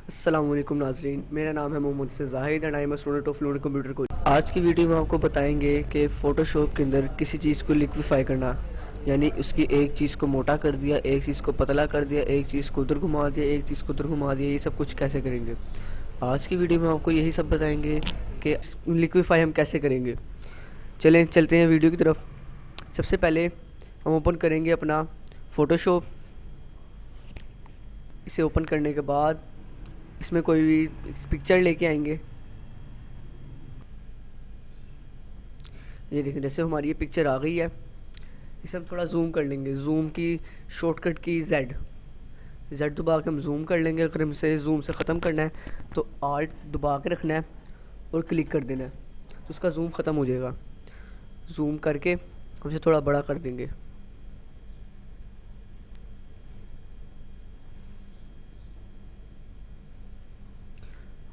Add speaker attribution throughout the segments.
Speaker 1: अस्सलाम वालेकुम नाजरीन, मेरा नाम है मोहम्मद से Zahid and I am student of fluent computer coaching. आज की वीडियो में आपको बताएंगे कि फ़ोटोशॉप के अंदर किसी चीज़ को लिक्विफाई करना, यानी उसकी एक चीज़ को मोटा कर दिया, एक चीज़ को पतला कर दिया, एक चीज़ को उधर घुमा दिया, एक चीज़ को उधर घुमा दिया, ये सब कुछ कैसे करेंगे। आज की वीडियो में आपको यही सब बताएंगे कि लिक्विफाई हम कैसे करेंगे। चलें चलते हैं वीडियो की तरफ। सबसे पहले हम ओपन करेंगे अपना फ़ोटोशॉप। इसे ओपन करने के बाद इसमें कोई भी पिक्चर लेके आएंगे। ये देखें, जैसे हमारी ये पिक्चर आ गई है, इसे हम थोड़ा जूम कर लेंगे। जूम की शॉर्टकट की जेड दबा के हम जूम कर लेंगे। अगर हमसे जूम से ख़त्म करना है तो आल्ट दबा के रखना है और क्लिक कर देना है, तो उसका जूम ख़त्म हो जाएगा। जूम करके हम इसे थोड़ा बड़ा कर देंगे।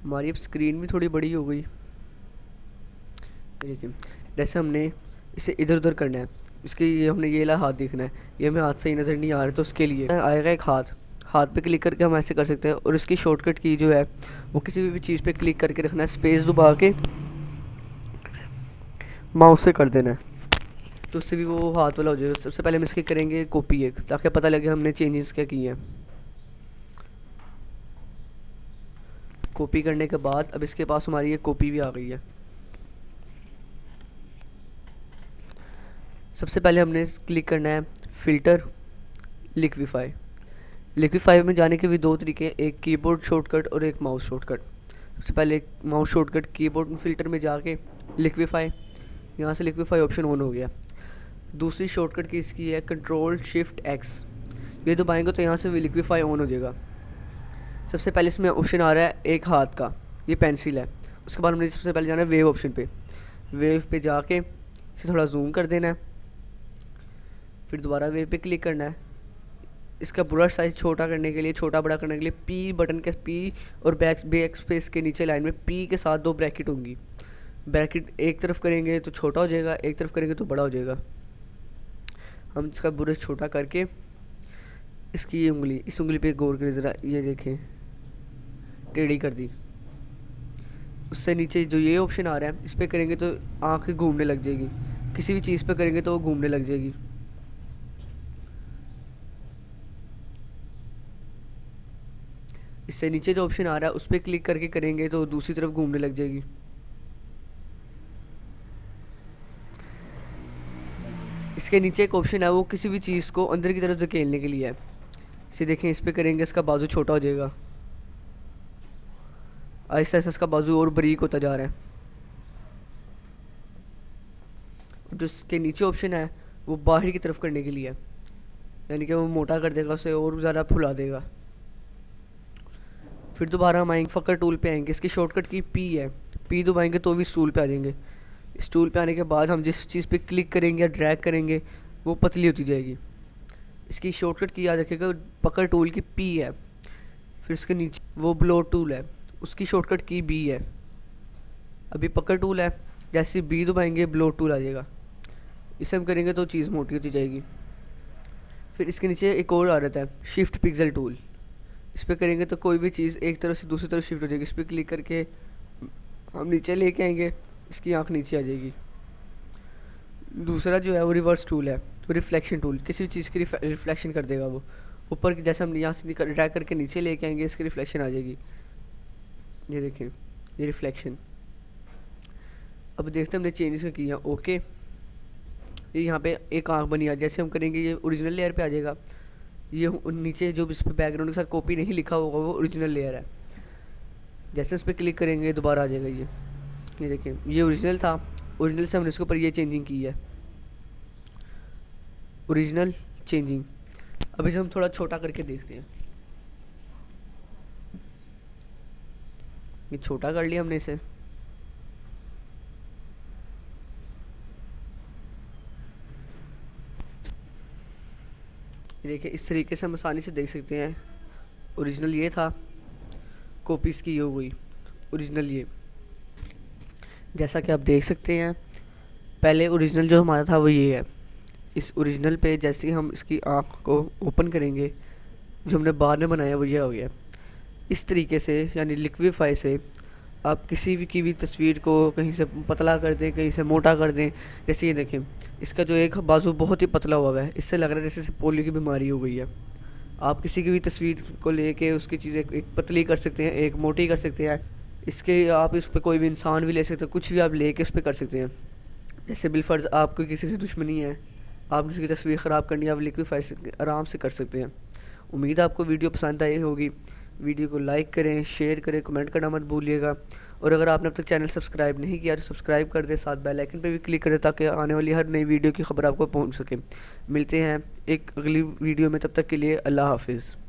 Speaker 1: हमारी अब स्क्रीन भी थोड़ी बड़ी हो गई। देखिए, जैसे हमने इसे इधर उधर करना है, इसके ये हमने ये ला हाथ देखना है, ये हमें हाथ सही नज़र नहीं आ रहा, तो उसके लिए आएगा एक हाथ पे क्लिक करके हम ऐसे कर सकते हैं। और इसकी शॉर्टकट की जो है वो किसी भी चीज़ पे क्लिक करके रखना है, स्पेस दबा के माउस से कर देना है, तो उससे भी वो हाथ वाला हो जाएगा। सबसे पहले हम इसकी करेंगे कॉपी एक, ताकि पता लगे हमने चेंजेस क्या किए हैं। कॉपी करने के बाद अब इसके पास हमारी ये कॉपी भी आ गई है। सबसे पहले हमने क्लिक करना है फ़िल्टर, लिक्विफाई। लिक्विफाई में जाने के भी दो तरीके हैं, एक कीबोर्ड शॉर्टकट और एक माउस शॉर्टकट। सबसे पहले माउस शॉर्टकट कीबोर्ड फ़िल्टर में जाके लिक्विफाई, यहाँ से लिक्विफाई ऑप्शन ऑन हो गया। दूसरी शॉर्टकट की इसकी है कंट्रोल शिफ्ट एक्स, ये दबाएंगे तो यहाँ से भी लिक्विफाई ऑन हो जाएगा। सबसे पहले इसमें ऑप्शन आ रहा है एक हाथ का, ये पेंसिल है। उसके बाद हमने सबसे पहले जाना है वेव ऑप्शन पे। वेव पे जाके इसे थोड़ा जूम कर देना है, फिर दोबारा वेव पे क्लिक करना है। इसका ब्रश साइज़ छोटा करने के लिए, छोटा बड़ा करने के लिए पी बटन के पी और बैक स्पेस के नीचे लाइन में पी के साथ दो ब्रैकेट होंगी। ब्रैकेट एक तरफ करेंगे तो छोटा हो जाएगा, एक तरफ करेंगे तो बड़ा हो जाएगा। हम इसका ब्रश छोटा करके इसकी ये उंगली, इस उंगली पे गौर करें ज़रा, ये देखें टेढ़ी कर दी। उससे नीचे जो ये ऑप्शन आ रहा है इस पर करेंगे तो आँखें घूमने लग जाएगी, किसी भी चीज़ पे करेंगे तो वो घूमने लग जाएगी। इससे नीचे जो ऑप्शन आ रहा है उस पर क्लिक करके करेंगे तो दूसरी तरफ घूमने लग जाएगी। इसके नीचे एक ऑप्शन है, वो किसी भी चीज़ को अंदर की तरफ धकेलने के लिए है। इसे देखें, इस पर करेंगे इसका बाजू छोटा हो जाएगा, आहिस्ता आहिस्ता इसका बाजू और बारीक होता जा रहा है। जो इसके नीचे ऑप्शन है वो बाहर की तरफ करने के लिए है, यानी कि वो मोटा कर देगा, उसे और ज़्यादा फुला देगा। फिर दोबारा हम आएंगे फकर टूल पे आएंगे, इसकी शॉर्टकट की पी है, पी दबाएंगे तो भी स्टूल पे आ जाएंगे। स्टूल पे आने के बाद हम जिस चीज़ पे क्लिक करेंगे या ड्रैग करेंगे वो पतली होती जाएगी। इसकी शॉर्टकट की याद रखिएगा, पकड़ टूल की पी है। फिर उसके नीचे वो ब्लो टूल है, उसकी शॉर्टकट की बी है। अभी पकड़ टूल है, जैसे बी दबाएंगे ब्लो टूल आ जाएगा। इसे हम करेंगे तो चीज़ मोटी होती जाएगी। फिर इसके नीचे एक और आ रहता है शिफ्ट पिक्सल टूल, इस पर करेंगे तो कोई भी चीज़ एक तरफ से दूसरी तरफ शिफ्ट हो जाएगी। इस पर क्लिक करके हम नीचे लेके आएंगे, इसकी आँख नीचे आ जाएगी। दूसरा जो है वो रिवर्स टूल है, वो रिफ्लेक्शन टूल, किसी भी चीज़ की रिफ्लेक्शन कर देगा वो ऊपर की। जैसे हम यहाँ से ड्रैग करके नीचे लेके आएंगे, इसकी रिफ्लेक्शन आ जाएगी। ये देखें, ये रिफ्लेक्शन। अब देखते हैं हमने चेंजेस किया। ओके, ये यहाँ पे एक आँख बनी आ, जैसे हम करेंगे ये ओरिजिनल लेयर पे आ जाएगा। ये नीचे जो इस पर बैकग्राउंड के साथ कॉपी नहीं लिखा होगा वो ओरिजिनल लेयर है। जैसे उस पर क्लिक करेंगे दोबारा आ जाएगा ये देखिए, ये ओरिजिनल था, ओरिजिनल से हमने इसके ऊपर ये चेंजिंग की है, ओरिजिनल चेंजिंग। अभी से हम थोड़ा छोटा करके देखते हैं। ये छोटा कर लिया हमने इसे। ये देखिए, इस तरीके से हम आसानी से देख सकते हैं। ओरिजिनल ये था, कॉपी इसकी ये हो गई, ओरिजिनल ये। जैसा कि आप देख सकते हैं, पहले ओरिजिनल जो हमारा था वो ये है। इस ओरिजिनल पे जैसे हम इसकी आँख को ओपन करेंगे, जो हमने बाद में बनाया वो ये हो गया। इस तरीके से यानी लिक्विफाई से आप किसी भी की भी तस्वीर को कहीं से पतला कर दें, कहीं से मोटा कर दें। जैसे ये देखें, इसका जो एक बाजू बहुत ही पतला हुआ है, इससे लग रहा है जैसे पोलियो की बीमारी हो गई है। आप किसी की भी तस्वीर को लेके उसकी चीज़ें एक पतली कर सकते हैं, एक मोटी कर सकते हैं। इसके आप इस पे कोई भी इंसान भी ले सकते हैं, कुछ भी आप लेके उस पर कर सकते हैं। जैसे बिलफर्ज आपको किसी से दुश्मनी है, आप किसी की तस्वीर ख़राब करनी है, आप लिक्विफाई से आराम से कर सकते हैं। उम्मीद है आपको वीडियो पसंद आई होगी। वीडियो को लाइक करें, शेयर करें, कमेंट करना मत भूलिएगा। और अगर आपने अब तक चैनल सब्सक्राइब नहीं किया तो सब्सक्राइब कर दें, साथ बेल आइकन पे भी क्लिक करें ताकि आने वाली हर नई वीडियो की खबर आपको पहुंच सके। मिलते हैं एक अगली वीडियो में, तब तक के लिए अल्लाह हाफिज़।